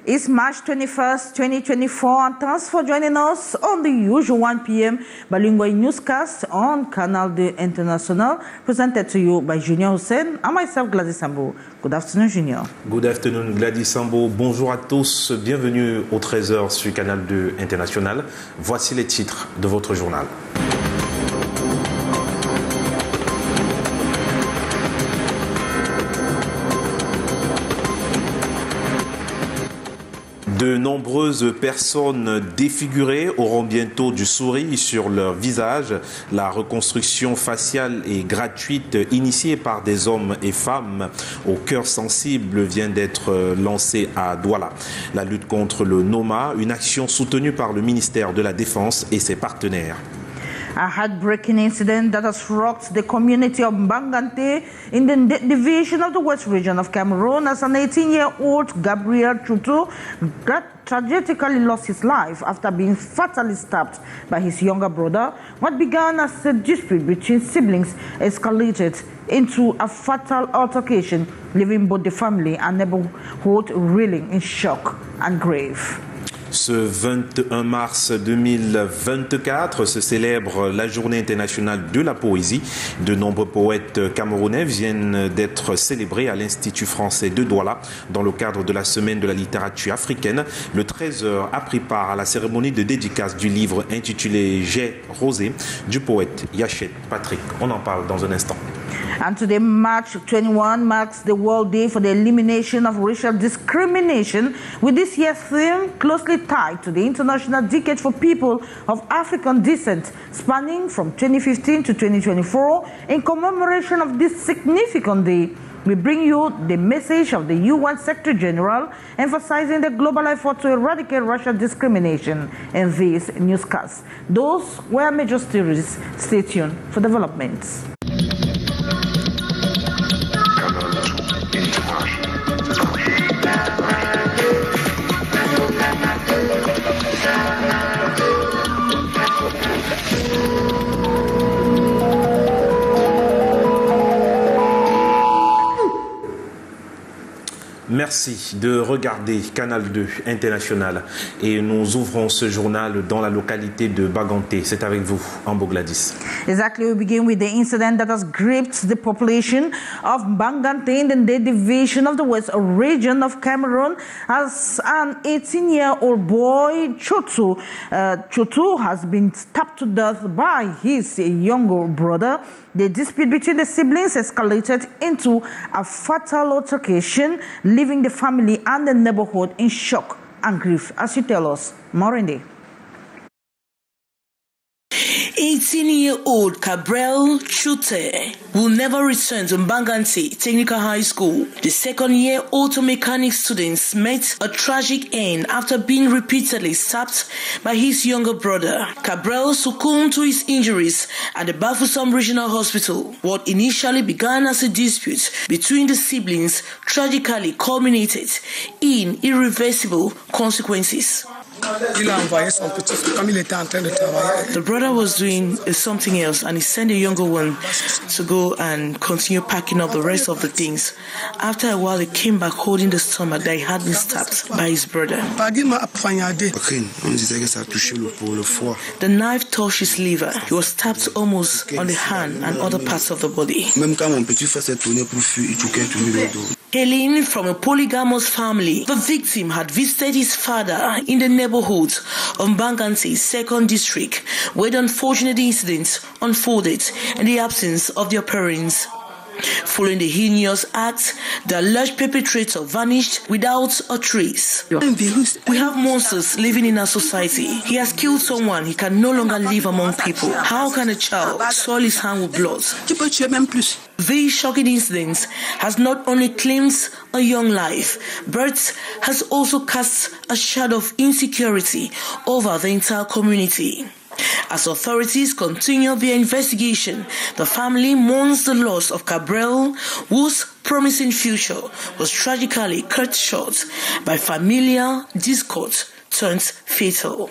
It's March 21st, 2024, and thanks for joining us on the usual 1 p.m. bilingual newscast on Canal International, presented to you by Junior Hussein and myself, Gladys Sambo. Good afternoon, Junior. Good afternoon, Gladys Sambo. Bonjour à tous. Bienvenue au 13h sur Canal International. Voici les titres de votre journal. De nombreuses personnes défigurées auront bientôt du sourire sur leur visage. La reconstruction faciale est gratuite, initiée par des hommes et femmes au cœur sensible, vient d'être lancée à Douala. La lutte contre le Noma, une action soutenue par le ministère de la Défense et ses partenaires. A heartbreaking incident that has rocked the community of Mbangante in the division of the West region of Cameroon as an 18-year-old Gabriel Chutu tragically lost his life after being fatally stabbed by his younger brother. What began as a dispute between siblings escalated into a fatal altercation, leaving both the family and neighborhood reeling in shock and grief. Ce 21 mars 2024 se célèbre la Journée internationale de la poésie. De nombreux poètes camerounais viennent d'être célébrés à l'Institut français de Douala dans le cadre de la Semaine de la littérature africaine. Le 13h a pris part à la cérémonie de dédicace du livre intitulé J'ai rosé du poète Yachet Patrick. On en parle dans un instant. And today, March 21, marks the World Day for the Elimination of Racial Discrimination, with this year's theme closely tied to the International Decade for People of African Descent, spanning from 2015 to 2024. In commemoration of this significant day, we bring you the message of the UN Secretary General emphasizing the global effort to eradicate racial discrimination in this newscast. Those were major stories. Stay tuned for developments. Merci de regarder Canal 2 International et nous ouvrons ce journal dans la localité de Baganté. C'est avec vous, Ambo Gladys. Exactly, we begin with the incident that has gripped the population of Bangante in the division of the West region of Cameroon as an 18-year-old boy, Chutu. Chutu has been stabbed to death by his younger brother. The dispute between the siblings escalated into a fatal altercation, leaving the family and the neighborhood in shock and grief. As you tell us, Morindi. 18-year-old Gabriel Chute will never return to Mbangante Technical High School. The second-year auto mechanics students met a tragic end after being repeatedly stabbed by his younger brother. Gabriel succumbed to his injuries at the Bafoussam Regional Hospital. What initially began as a dispute between the siblings tragically culminated in irreversible consequences. The brother was doing something else and he sent the younger one to go and continue packing up the rest of the things. After a while, he came back holding the stomach that he had been stabbed by his brother. The knife touched his liver. He was stabbed almost on the hand and other parts of the body. Hailing from a polygamous family, the victim had visited his father in the neighborhood of Mbangante, 2nd District, where the unfortunate incident unfolded in the absence of their parents. Following the heinous act, the alleged perpetrator vanished without a trace. We have monsters living in our society. He has killed someone. He can no longer live among people. How can a child soil his hand with blood? This shocking incident has not only claimed a young life, but has also cast a shadow of insecurity over the entire community. As authorities continue their investigation, the family mourns the loss of Cabral, whose promising future was tragically cut short by familial discord turned fatal.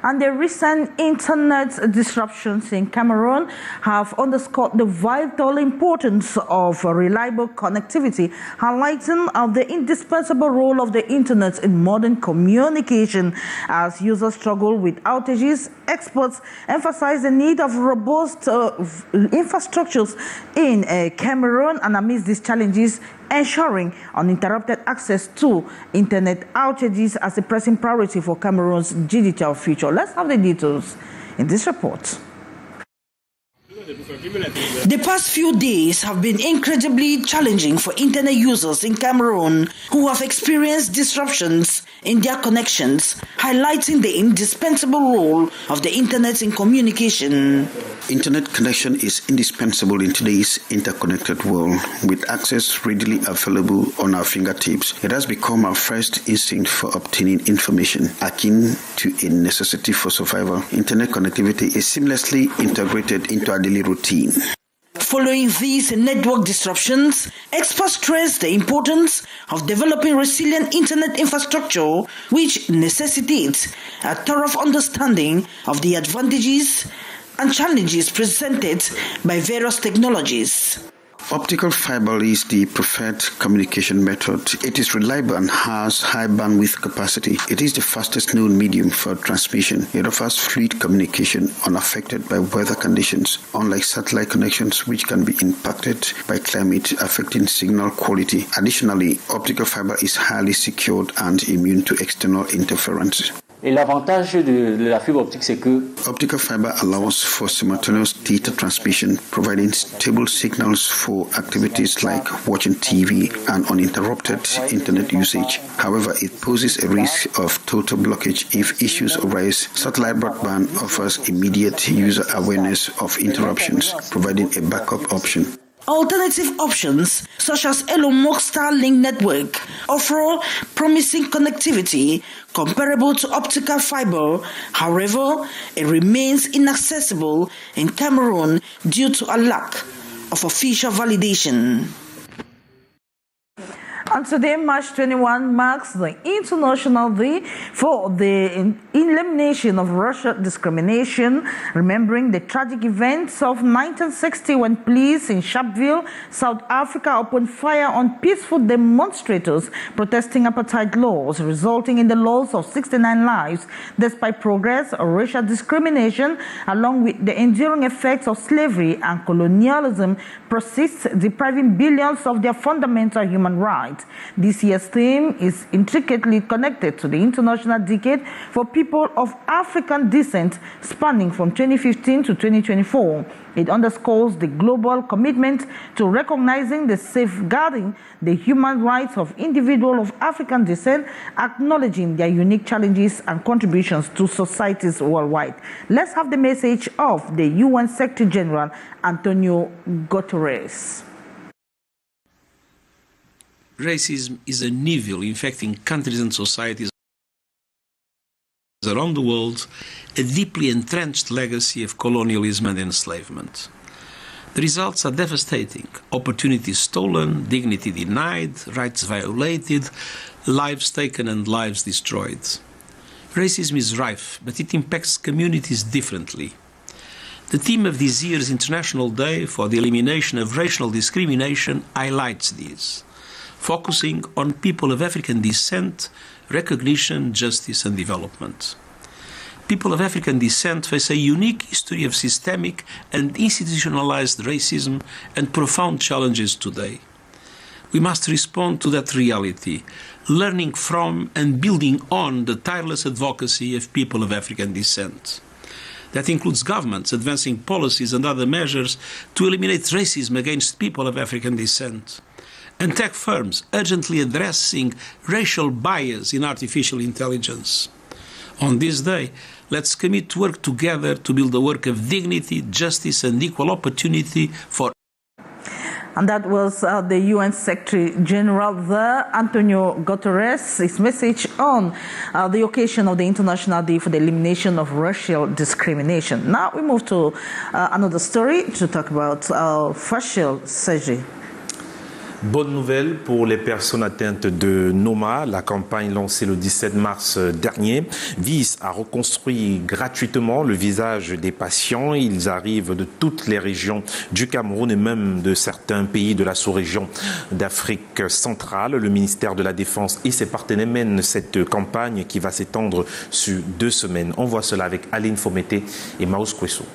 And the recent internet disruptions in Cameroon have underscored the vital importance of reliable connectivity, highlighting the indispensable role of the internet in modern communication. As users struggle with outages, experts emphasize the need of robust infrastructures in Cameroon, and amidst these challenges, ensuring uninterrupted access to internet outages as a pressing priority for Cameroon's digital future. Let's have the details in this report. The past few days have been incredibly challenging for internet users in Cameroon who have experienced disruptions in their connections, highlighting the indispensable role of the internet in communication. Internet connection is indispensable in today's interconnected world. With access readily available on our fingertips, it has become our first instinct for obtaining information, akin to a necessity for survival. Internet connectivity is seamlessly integrated into our daily routine. Following these network disruptions, experts stress the importance of developing resilient internet infrastructure, which necessitates a thorough understanding of the advantages and challenges presented by various technologies. Optical fiber is the preferred communication method. It is reliable and has high bandwidth capacity. It is the fastest known medium for transmission. It offers fluid communication unaffected by weather conditions, unlike satellite connections which can be impacted by climate, affecting signal quality. Additionally, optical fiber is highly secured and immune to external interference. Et l'avantage de la fibre optique, c'est que optical fiber allows for simultaneous data transmission, providing stable signals for activities like watching TV and uninterrupted internet usage. However, it poses a risk of total blockage if issues arise. Satellite broadband offers immediate user awareness of interruptions, providing a backup option. Alternative options, such as Elon Musk's Starlink network, offer promising connectivity comparable to optical fiber. However, it remains inaccessible in Cameroon due to a lack of official validation. And today, March 21, marks the International Day for the Elimination of Racial Discrimination, remembering the tragic events of 1960 when police in Sharpeville, South Africa, opened fire on peaceful demonstrators protesting apartheid laws, resulting in the loss of 69 lives. Despite progress, racial discrimination, along with the enduring effects of slavery and colonialism, persists, depriving billions of their fundamental human rights. This year's theme is intricately connected to the International Decade for People of African Descent, spanning from 2015 to 2024. It underscores the global commitment to recognizing the safeguarding the human rights of individuals of African descent, acknowledging their unique challenges and contributions to societies worldwide. Let's have the message of the UN Secretary General, Antonio Guterres. Racism is an evil infecting countries and societies around the world, a deeply entrenched legacy of colonialism and enslavement. The results are devastating: opportunities stolen, dignity denied, rights violated, lives taken and lives destroyed. Racism is rife, but it impacts communities differently. The theme of this year's International Day for the Elimination of Racial Discrimination highlights this, focusing on people of African descent, recognition, justice and development. People of African descent face a unique history of systemic and institutionalized racism and profound challenges today. We must respond to that reality, learning from and building on the tireless advocacy of people of African descent. That includes governments advancing policies and other measures to eliminate racism against people of African descent, and tech firms urgently addressing racial bias in artificial intelligence. On this day, let's commit to work together to build a work of dignity, justice and equal opportunity for. And that was the UN Secretary General there, Antonio Guterres, his message on the occasion of the International Day for the Elimination of Racial Discrimination. Now we move to another story to talk about facial surgery. Bonne nouvelle pour les personnes atteintes de Noma. La campagne lancée le 17 mars dernier vise à reconstruire gratuitement le visage des patients. Ils arrivent de toutes les régions du Cameroun et même de certains pays de la sous-région d'Afrique centrale. Le ministère de la Défense et ses partenaires mènent cette campagne qui va s'étendre sur 2 semaines. On voit cela avec Aline Fomété et Maus Kwesso.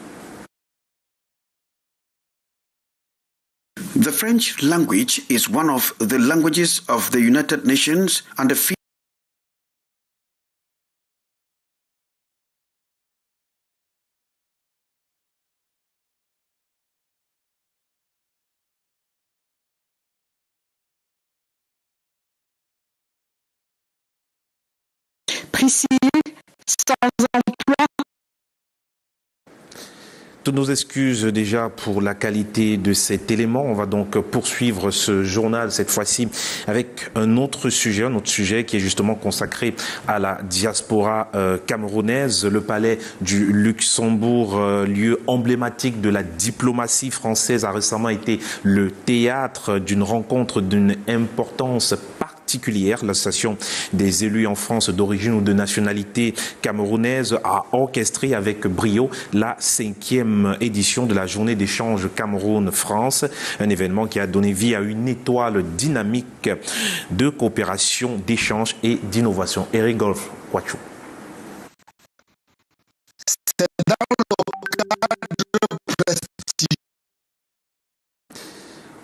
The French language is one of the languages of the United Nations and the Priscille, sans emploi. Toutes nos excuses déjà pour la qualité de cet élément. On va donc poursuivre ce journal cette fois-ci avec un autre sujet qui est justement consacré à la diaspora camerounaise. Le palais du Luxembourg, lieu emblématique de la diplomatie française, a récemment été le théâtre d'une rencontre d'une importance particulière. L'association des élus en France d'origine ou de nationalité camerounaise a orchestré avec brio la 5e édition de la journée d'échange Cameroun-France, un événement qui a donné vie à une étoile dynamique de coopération, d'échange et d'innovation. Eric Golf, Wachou. C'est dans le cadre prestigieux.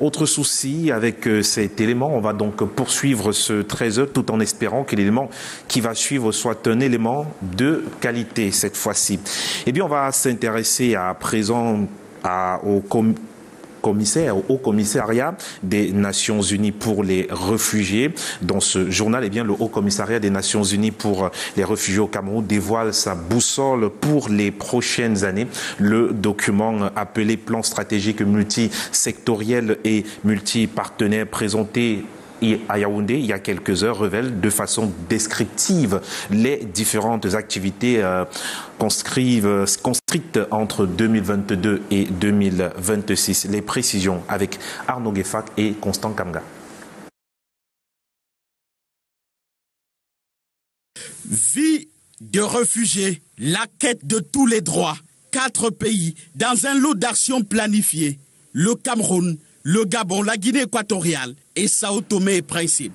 Autre souci avec cet élément, on va donc poursuivre ce 13h tout en espérant que l'élément qui va suivre soit un élément de qualité cette fois-ci. Eh bien, on va s'intéresser à présent au Haut Commissariat des Nations Unies pour les réfugiés. Dans ce journal, eh bien, le Haut Commissariat des Nations Unies pour les réfugiés au Cameroun dévoile sa boussole pour les prochaines années. Le document appelé Plan stratégique multisectoriel et multipartenaire présenté à Yaoundé il y a quelques heures révèle de façon descriptive les différentes activités construites entre 2022 et 2026. Les précisions avec Arnaud Gueffak et Constant Kamga. Vie de réfugiés, la quête de tous les droits. 4 pays dans un lot d'actions planifiées. Le Cameroun, le Gabon, la Guinée équatoriale et Sao Tomé et Principe.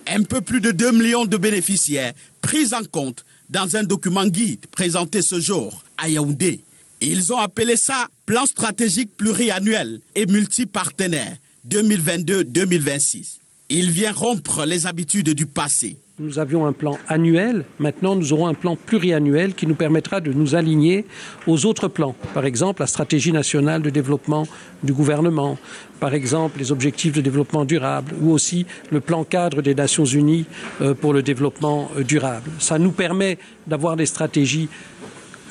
Un peu plus de 2 millions de bénéficiaires pris en compte dans un document guide présenté ce jour à Yaoundé. Ils ont appelé ça Plan stratégique pluriannuel et multipartenaire 2022-2026. Il vient rompre les habitudes du passé. Nous avions un plan annuel, maintenant nous aurons un plan pluriannuel qui nous permettra de nous aligner aux autres plans. Par exemple, la stratégie nationale de développement du gouvernement, par exemple les objectifs de développement durable ou aussi le plan cadre des Nations Unies pour le développement durable. Ça nous permet d'avoir des stratégies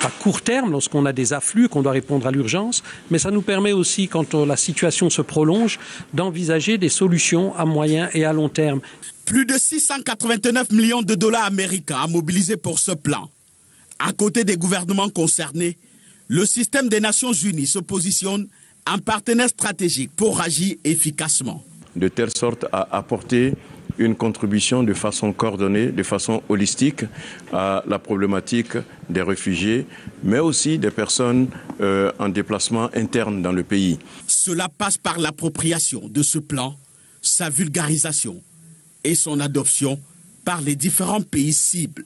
à court terme, lorsqu'on a des afflux, qu'on doit répondre à l'urgence, mais ça nous permet aussi, quand la situation se prolonge, d'envisager des solutions à moyen et à long terme. Plus de 689 millions de dollars américains à mobiliser pour ce plan. À côté des gouvernements concernés, le système des Nations Unies se positionne en partenaire stratégique pour agir efficacement. De telle sorte à apporter une contribution de façon coordonnée, de façon holistique à la problématique des réfugiés, mais aussi des personnes en déplacement interne dans le pays. Cela passe par l'appropriation de ce plan, sa vulgarisation et son adoption par les différents pays cibles.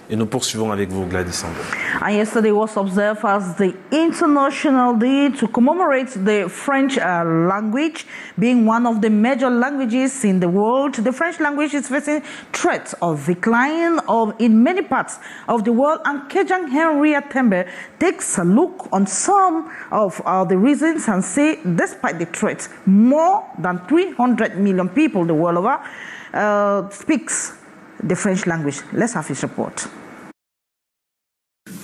Et nous poursuivons avec vous, Gladys Sandro. And yesterday was observed as the International Day to commemorate the French language, being one of the major languages in the world. The French language is facing threats of decline in many parts of the world, and Kejang Henry Atembe takes a look on some of the reasons and say, despite the threats, more than 300 million people the world over speaks the French language. Let's have his report.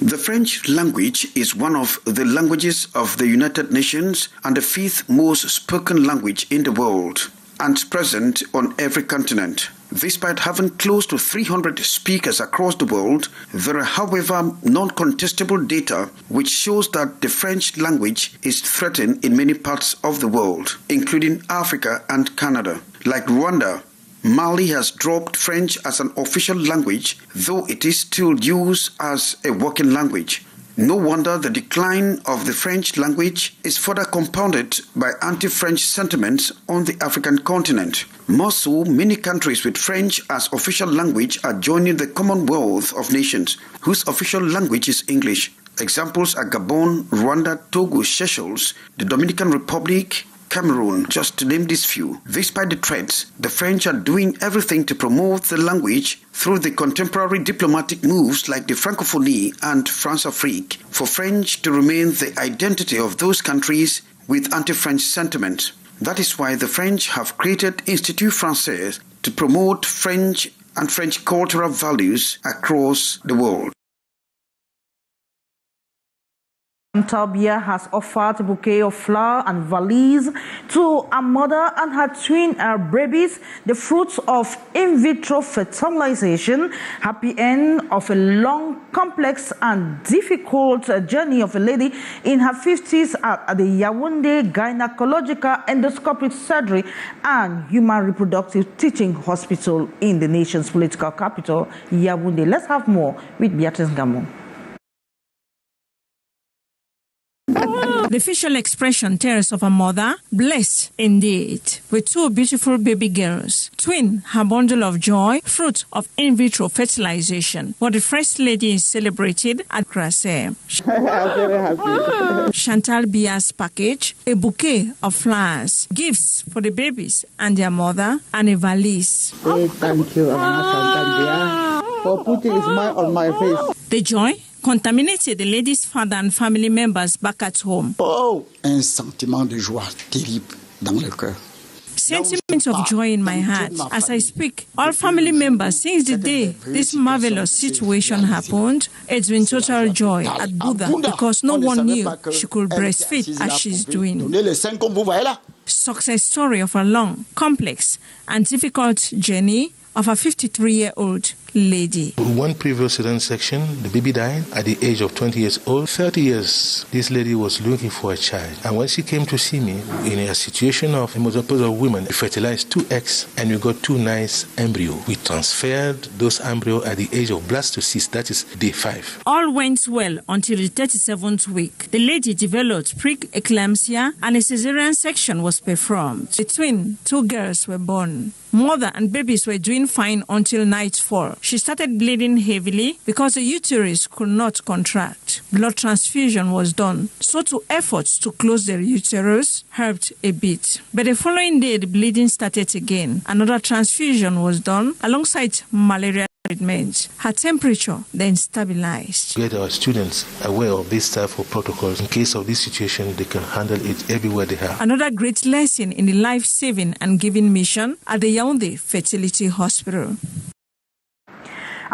The French language is one of the languages of the United Nations and the 5th most spoken language in the world, and present on every continent. Despite having close to 300 speakers across the world, there are, however, non-contestable data which shows that the French language is threatened in many parts of the world, including Africa and Canada. Like Rwanda, Mali has dropped French as an official language, though it is still used as a working language. No wonder the decline of the French language is further compounded by anti-French sentiments on the African continent. More so, many countries with French as official language are joining the Commonwealth of Nations, whose official language is English. Examples are Gabon, Rwanda, Togo, Seychelles, the Dominican Republic, Cameroon, just to name these few. Despite the threats, the French are doing everything to promote the language through the contemporary diplomatic moves like the Francophonie and France-Afrique, for French to remain the identity of those countries with anti-French sentiment. That is why the French have created Institut Français to promote French and French cultural values across the world. Tabia has offered a bouquet of flowers and valise to a mother and her twin babies, the fruits of in vitro fertilization, happy end of a long, complex and difficult journey of a lady in her 50s at the Yaoundé Gynecological Endoscopic Surgery and Human Reproductive Teaching Hospital in the nation's political capital, Yaoundé. Let's have more with Beatrice Gamon. The facial expression tells of a mother, blessed indeed, with 2 beautiful baby girls, twin, her bundle of joy, fruit of in vitro fertilization. What the First Lady is celebrated at Cliquez. Chantal Bia's package, a bouquet of flowers, gifts for the babies and their mother, and a valise. Thank you, Chantal Bia, for putting a smile on my face. The joy contaminated the lady's father and family members back at home. Oh, un sentiment de joie terrible dans le cœur. Sentiments of joy in my heart as I speak. All family members, since the day this marvelous situation happened, it's been total joy at Buddha because no one knew she could breastfeed as she's doing. Success story of a long, complex, and difficult journey of a 53-year-old lady. One previous cesarean section, the baby died at the age of 20 years old. 30 years, this lady was looking for a child. And when she came to see me, in a situation of menopausal women, we fertilized 2 eggs and we got 2 nice embryos. We transferred those embryos at the age of blastocyst, that is day 5. All went well until the 37th week. The lady developed preeclampsia and a cesarean section was performed. Between 2 girls were born. Mother and babies were doing fine until nightfall. She started bleeding heavily because the uterus could not contract. Blood transfusion was done, so two efforts to close the uterus helped a bit. But the following day, the bleeding started again. Another transfusion was done alongside malaria treatment. Her temperature then stabilized. Get our students aware of this type of protocols. In case of this situation, they can handle it everywhere they have. Another great lesson in the life-saving and giving mission at the Yaoundé Fertility Hospital.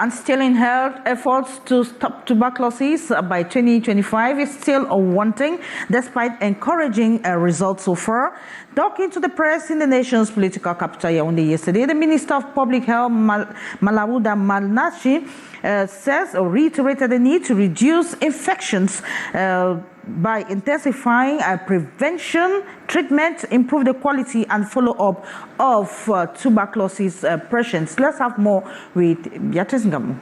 And still in health, efforts to stop tuberculosis by 2025 is still wanting, despite encouraging results so far. Talking to the press in the nation's political capital Yaoundé yesterday, the Minister of Public Health, Malawuda Malnachi, says or reiterated the need to reduce infections by intensifying prevention, treatment, improve the quality and follow-up of tuberculosis patients. Let's have more with Beatrice Ngamu.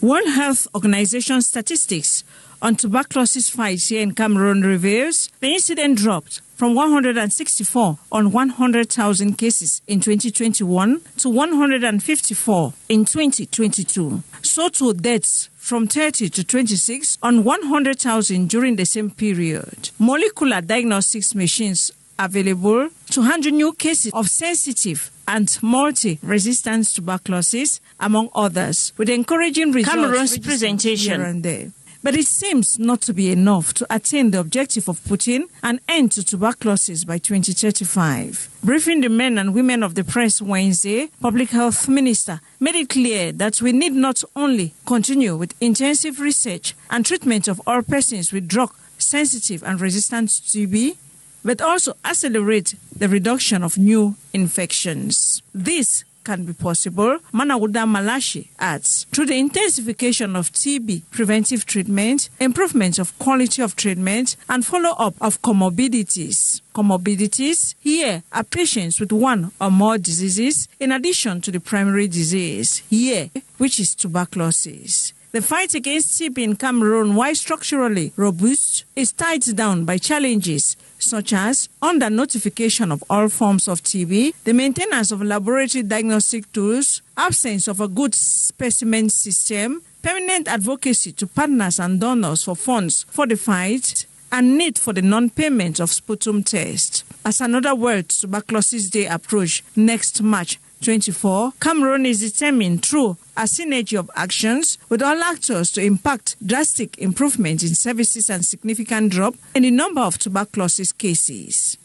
World Health Organization statistics on tuberculosis fights here in Cameroon reveals the incident dropped from 164 on 100,000 cases in 2021 to 154 in 2022. So too deaths from 30 to 26 on 100,000 during the same period. Molecular diagnostics machines available to handle new cases of sensitive and multi-resistant tuberculosis, among others, with encouraging results. Cameroon's presentation. Here and there. But it seems not to be enough to attain the objective of putting an end to tuberculosis by 2035. Briefing the men and women of the press Wednesday, Public Health Minister made it clear that we need not only continue with intensive research and treatment of all persons with drug-sensitive and resistant to TB, but also accelerate the reduction of new infections. This can be possible, Manawuda Malashi adds, through the intensification of TB preventive treatment, improvement of quality of treatment, and follow-up of comorbidities. Comorbidities here are patients with one or more diseases in addition to the primary disease, here, which is tuberculosis. The fight against TB in Cameroon, while structurally robust, is tied down by challenges such as under-notification of all forms of TB, the maintenance of laboratory diagnostic tools, absence of a good specimen system, permanent advocacy to partners and donors for funds for the fight, and need for the non-payment of sputum tests. As another World Tuberculosis Day approach next March 24, Cameroon is determined through a synergy of actions with all actors to impact drastic improvement in services and significant drop in the number of tuberculosis cases.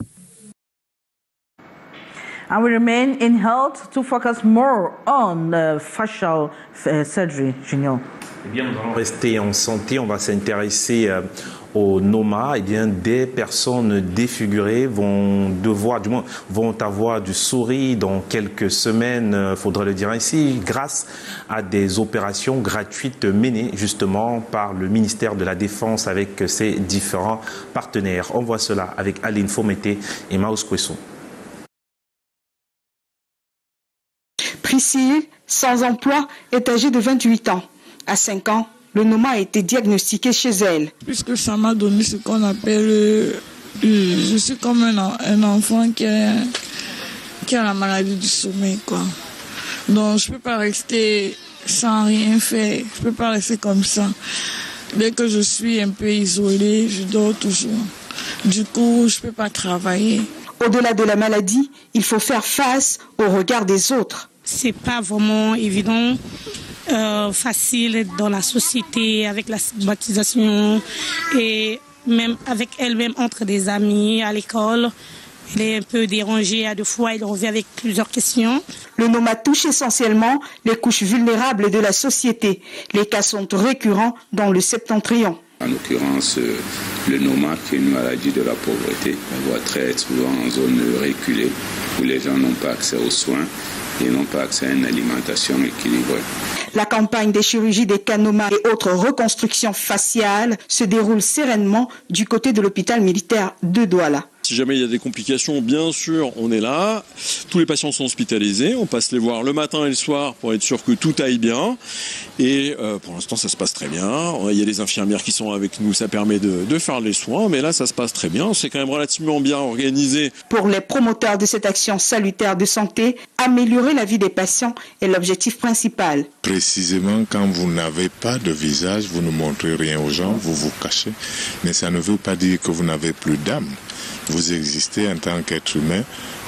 And we remain in health to focus more on facial surgery, Junior. Eh bien, nous allons rester en santé. On va s'intéresser au NOMA. Eh bien, des personnes défigurées vont avoir du sourire dans quelques semaines, faudrait le dire ainsi, grâce à des opérations gratuites menées justement par le ministère de la Défense avec ses différents partenaires. On voit cela avec Aline Fomété et Maus Kwesson. Priscille, sans emploi, est âgée de 28 ans. À 5 ans, le NOMA a été diagnostiqué chez elle. Puisque ça m'a donné ce qu'on appelle... je suis comme un enfant qui a la maladie du sommeil, quoi. Donc je ne peux pas rester sans rien faire. Je ne peux pas rester comme ça. Dès que je suis un peu isolée, je dors toujours. Du coup, je ne peux pas travailler. Au-delà de la maladie, il faut faire face au regard des autres. C'est pas vraiment évident, facile dans la société, avec la stigmatisation et même avec elle-même entre des amis à l'école. Elle est un peu dérangée à deux fois, elle revient avec plusieurs questions. Le NOMA touche essentiellement les couches vulnérables de la société. Les cas sont récurrents dans le septentrion. En l'occurrence, le NOMA, qui est une maladie de la pauvreté, on voit très souvent en zone reculée où les gens n'ont pas accès aux soins et n'ont pas accès à une alimentation équilibrée. La campagne des chirurgies des canoma et autres reconstructions faciales se déroule sereinement du côté de l'hôpital militaire de Douala. Si jamais il y a des complications, bien sûr, on est là. Tous les patients sont hospitalisés. On passe les voir le matin et le soir pour être sûr que tout aille bien. Et pour l'instant, ça se passe très bien. Il y a les infirmières qui sont avec nous. Ça permet de faire les soins. Mais là, ça se passe très bien. C'est quand même relativement bien organisé. Pour les promoteurs de cette action salutaire de santé, améliorer la vie des patients est l'objectif principal. Précisément, quand vous n'avez pas de visage, vous ne montrez rien aux gens, vous vous cachez. Mais ça ne veut pas dire que vous n'avez plus d'âme. Vous existez en tant qu'être humain,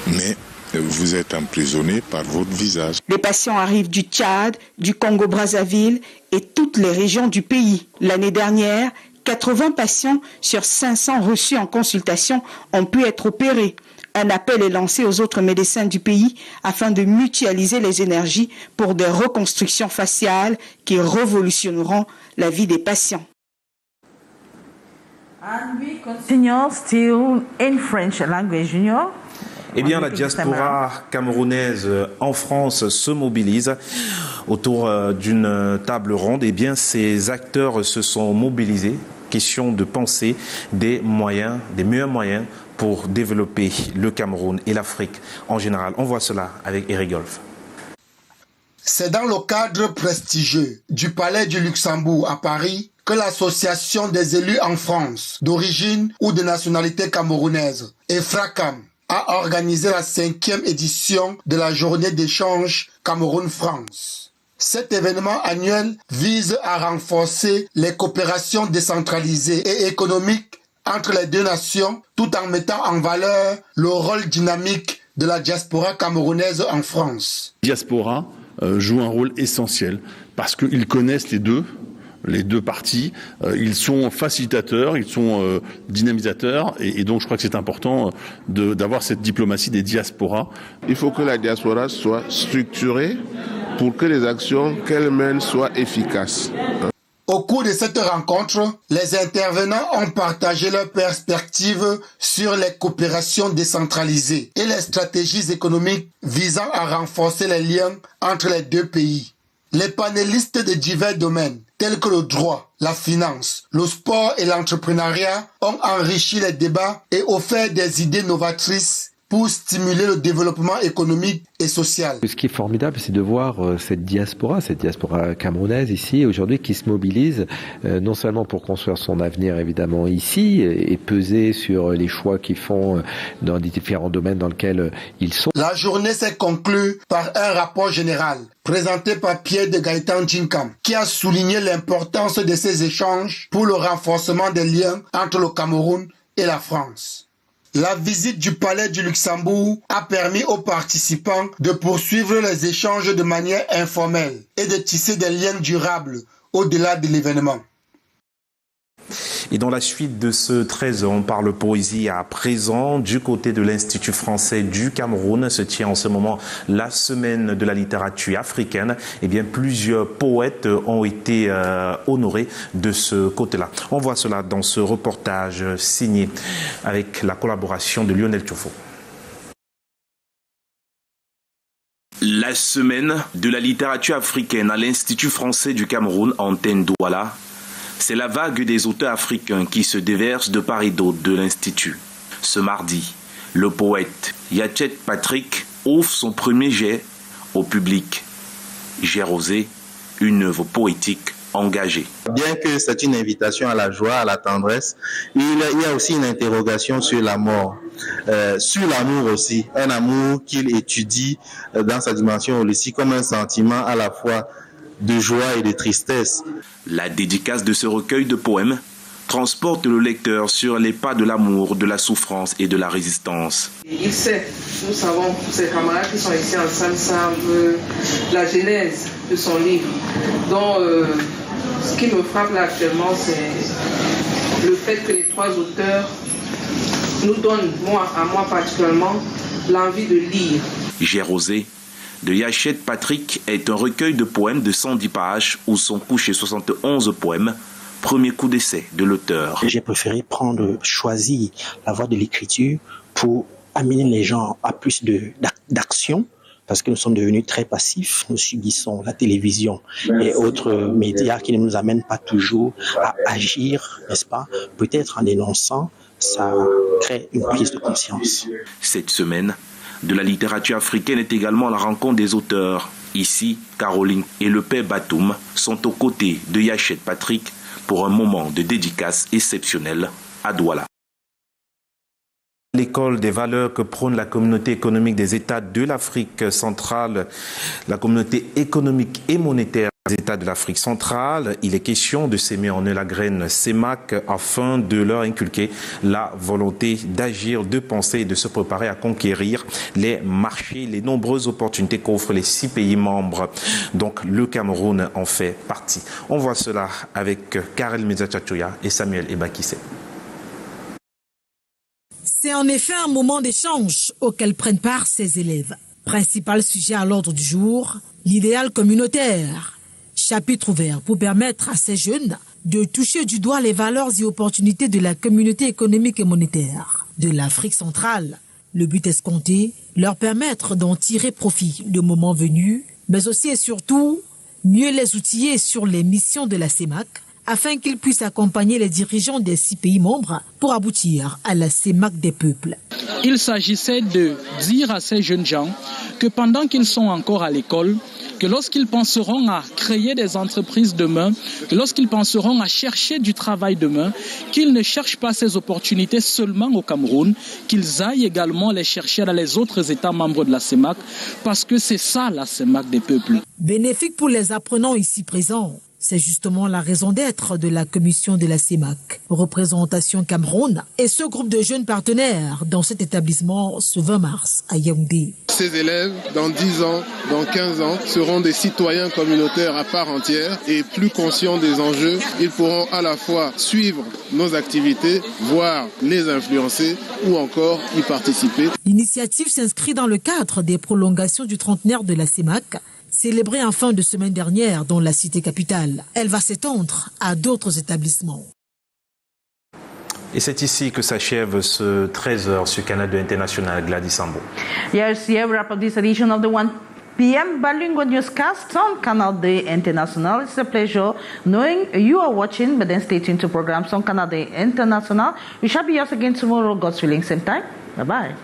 mais vous êtes emprisonné par votre visage. Les patients arrivent du Tchad, du Congo-Brazzaville et toutes les régions du pays. L'année dernière, 80 patients sur 500 reçus en consultation ont pu être opérés. Un appel est lancé aux autres médecins du pays afin de mutualiser les énergies pour des reconstructions faciales qui révolutionneront la vie des patients. And we continue still in French language, Junior. Eh bien, la diaspora camerounaise en France se mobilise autour d'une table ronde. Eh bien, ces acteurs se sont mobilisés. Question de penser des moyens, des meilleurs moyens pour développer le Cameroun et l'Afrique en général. On voit cela avec Eric Golf. C'est dans le cadre prestigieux du Palais du Luxembourg à Paris que l'Association des élus en France, d'origine ou de nationalité camerounaise, EFRACAM, a organisé la 5e édition de la journée d'échange Cameroun-France. Cet événement annuel vise à renforcer les coopérations décentralisées et économiques entre les deux nations, tout en mettant en valeur le rôle dynamique de la diaspora camerounaise en France. La diaspora joue un rôle essentiel parce qu'ils connaissent les deux les deux parties, ils sont facilitateurs, ils sont dynamisateurs, et donc je crois que c'est important d'avoir cette diplomatie des diasporas. Il faut que la diaspora soit structurée pour que les actions qu'elle mène soient efficaces. Au cours de cette rencontre, les intervenants ont partagé leurs perspectives sur les coopérations décentralisées et les stratégies économiques visant à renforcer les liens entre les deux pays. Les panélistes de divers domaines, tels que le droit, la finance, le sport et l'entrepreneuriat, ont enrichi les débats et offert des idées novatrices pour stimuler le développement économique et social. Ce qui est formidable, c'est de voir cette diaspora camerounaise ici, aujourd'hui, qui se mobilise non seulement pour construire son avenir, évidemment, ici, et peser sur les choix qu'ils font dans les différents domaines dans lesquels ils sont. La journée s'est conclue par un rapport général présenté par Pierre de Gaëtan Djinkam, qui a souligné l'importance de ces échanges pour le renforcement des liens entre le Cameroun et la France. La visite du palais du Luxembourg a permis aux participants de poursuivre les échanges de manière informelle et de tisser des liens durables au-delà de l'événement. Et dans la suite de ce 13h, on parle poésie à présent. Du côté de l'Institut français du Cameroun se tient en ce moment la semaine de la littérature africaine. Eh bien, plusieurs poètes ont été honorés de ce côté-là. On voit cela dans ce reportage signé avec la collaboration de Lionel Tchofo. La semaine de la littérature africaine à l'Institut français du Cameroun, antenne Douala. C'est la vague des auteurs africains qui se déverse de part et d'autre de l'Institut. Ce mardi, le poète Yachet Patrick ouvre son premier jet au public. J'ai rosé, une œuvre poétique engagée. Bien que c'est une invitation à la joie, à la tendresse, il y a aussi une interrogation sur la mort, sur l'amour aussi. Un amour qu'il étudie dans sa dimension holistique comme un sentiment à la fois de joie et de tristesse. La dédicace de ce recueil de poèmes transporte le lecteur sur les pas de l'amour, de la souffrance et de la résistance. Il sait, nous savons, tous ces camarades qui sont ici ensemble savent la genèse de son livre. Donc, ce qui me frappe là actuellement, c'est le fait que les trois auteurs nous donnent, à moi particulièrement, l'envie de lire. J'ai rosé de Yachet Patrick est un recueil de poèmes de 110 pages où sont couchés 71 poèmes. Premier coup d'essai de l'auteur. J'ai préféré choisir la voie de l'écriture pour amener les gens à plus d'action, parce que nous sommes devenus très passifs. Nous subissons la télévision et autres médias qui ne nous amènent pas toujours à agir, n'est-ce pas? Peut-être en dénonçant, ça crée une prise de conscience. Cette semaine, de la littérature africaine est également la rencontre des auteurs. Ici, Caroline et le père Batoum sont aux côtés de Yachet Patrick pour un moment de dédicace exceptionnel à Douala. L'école des valeurs que prône la communauté économique des États de l'Afrique centrale, la communauté économique et monétaire des États de l'Afrique centrale, il est question de s'aimer en eux la graine CEMAC afin de leur inculquer la volonté d'agir, de penser et de se préparer à conquérir les marchés, les nombreuses opportunités qu'offrent les 6 pays membres. Donc le Cameroun en fait partie. On voit cela avec Karel Mezachachoya et Samuel Ebakissé. C'est en effet un moment d'échange auquel prennent part ces élèves. Principal sujet à l'ordre du jour, l'idéal communautaire. Chapitre ouvert pour permettre à ces jeunes de toucher du doigt les valeurs et opportunités de la communauté économique et monétaire de l'Afrique centrale. Le but escompté, leur permettre d'en tirer profit le moment venu, mais aussi et surtout mieux les outiller sur les missions de la CEMAC, afin qu'ils puissent accompagner les dirigeants des 6 pays membres pour aboutir à la CEMAC des peuples. Il s'agissait de dire à ces jeunes gens que pendant qu'ils sont encore à l'école, que lorsqu'ils penseront à créer des entreprises demain, que lorsqu'ils penseront à chercher du travail demain, qu'ils ne cherchent pas ces opportunités seulement au Cameroun, qu'ils aillent également les chercher dans les autres États membres de la CEMAC, parce que c'est ça la CEMAC des peuples. Bénéfique pour les apprenants ici présents. C'est justement la raison d'être de la commission de la CEMAC, représentation Cameroun et ce groupe de jeunes partenaires dans cet établissement ce 20 mars à Yaoundé. ces élèves, dans 10 ans, dans 15 ans, seront des citoyens communautaires à part entière et plus conscients des enjeux. Ils pourront à la fois suivre nos activités, voire les influencer ou encore y participer. L'initiative s'inscrit dans le cadre des prolongations du trentenaire de la CEMAC, célébrée en fin de semaine dernière dans la cité capitale. Elle va s'étendre à d'autres établissements. Et c'est ici que s'achève ce 13h sur Canal International. Gladys Sambo. Yes, here we wrap up this edition of the 1 p.m. bilingual newscast on Canal International. It's a pleasure knowing you are watching, but then stay tuned to programs on Canal International. We shall be here again tomorrow, God's willing, same time. Bye-bye.